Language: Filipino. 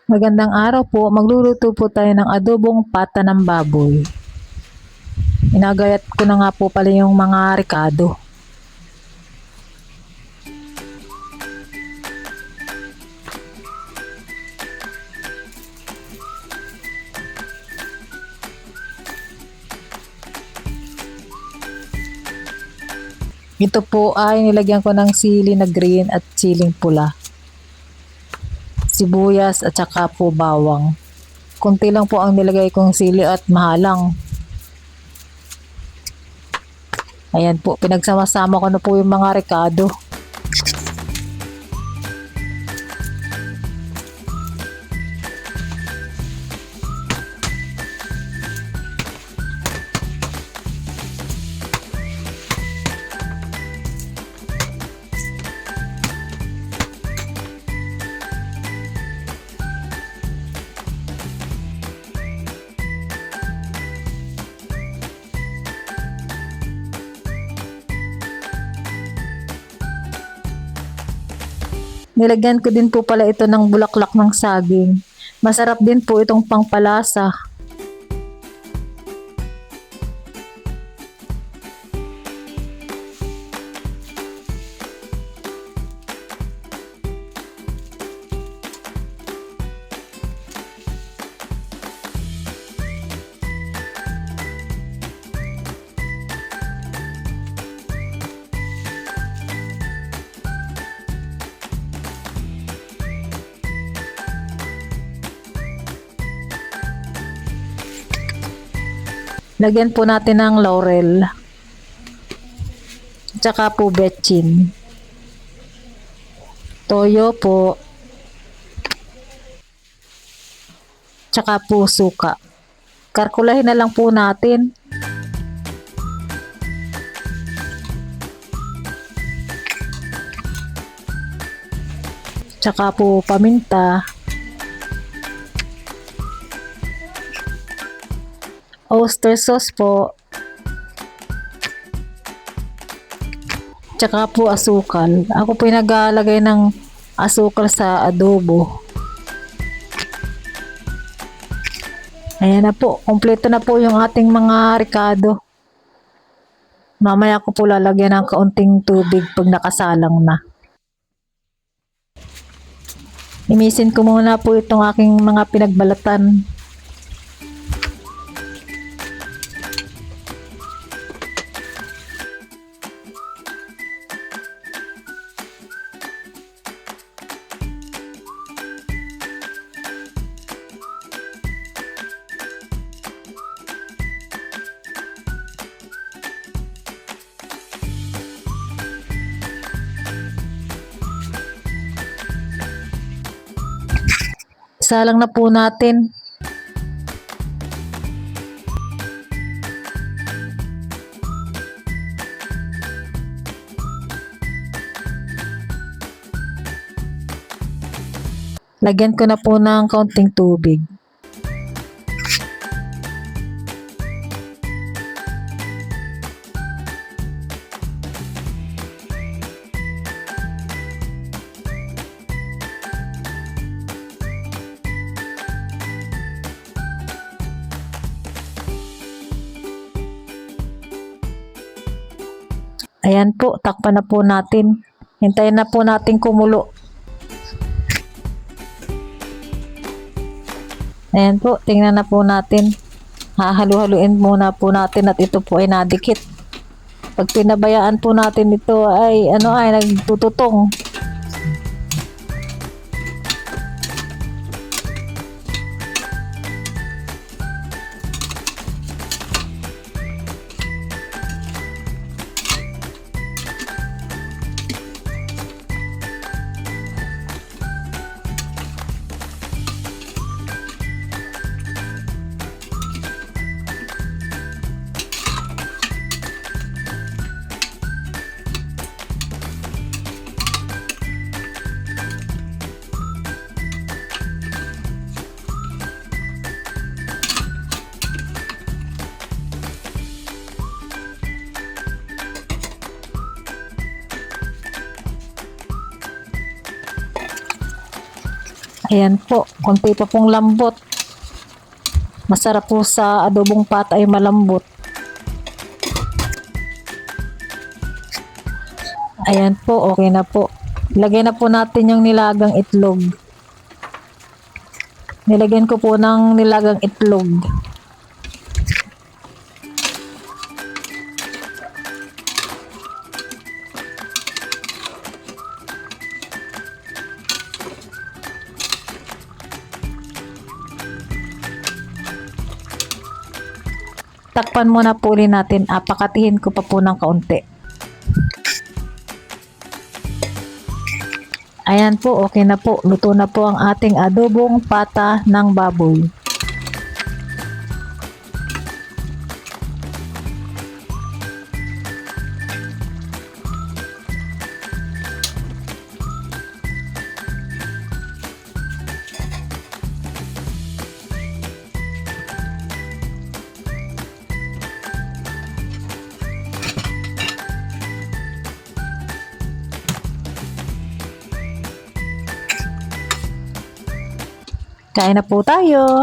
Magandang araw po. Magluluto po tayo ng adobong pata ng baboy. Inagayat ko na nga po pala yung mga rekado. Ito po ay nilagyan ko ng sili na green at siling pula, sibuyas at saka po bawang. Kunti lang po ang nilagay kong sili at mahalang. Ayan po, pinagsama-sama ko na po yung mga rekado. Nilagyan ko din po pala ito ng bulaklak ng saging. Masarap din po itong pangpalasa. Lagyan po natin ng laurel. Tsaka po betchin. Toyo po. Tsaka po suka. Karkulahin na lang po natin. Tsaka po paminta. Oyster sauce po. Tsaka po asukal. Ako po naglalagay ng asukal sa adobo. Ayan na po. Kompleto na po yung ating mga rekado. Mamaya ko po lalagyan ng kaunting tubig pag nakasalang na. Imisin ko muna po itong aking mga pinagbalatan. Isalang na po natin. Lagyan ko na po ng kaunting tubig. Ayan po, takpan na po natin. Hintayin na po natin kumulo. Ayan po, tingnan na po natin. Hahalu-haluin muna po natin at ito po ay nadikit. Pag pinabayaan po natin ito ay nagtututong. Ayan po, konti pa pong lambot. Masarap po sa adobong pata ay malambot. Ayan po, okay na po. Lagay na po natin yung nilagang itlog. Nilagyan ko po ng nilagang itlog. Takpan muna po ulit natin. Pakatihin ko pa po ng kaunti. Ayan po, okay na po. Luto na po ang ating adobong pata ng baboy. Kain na po tayo.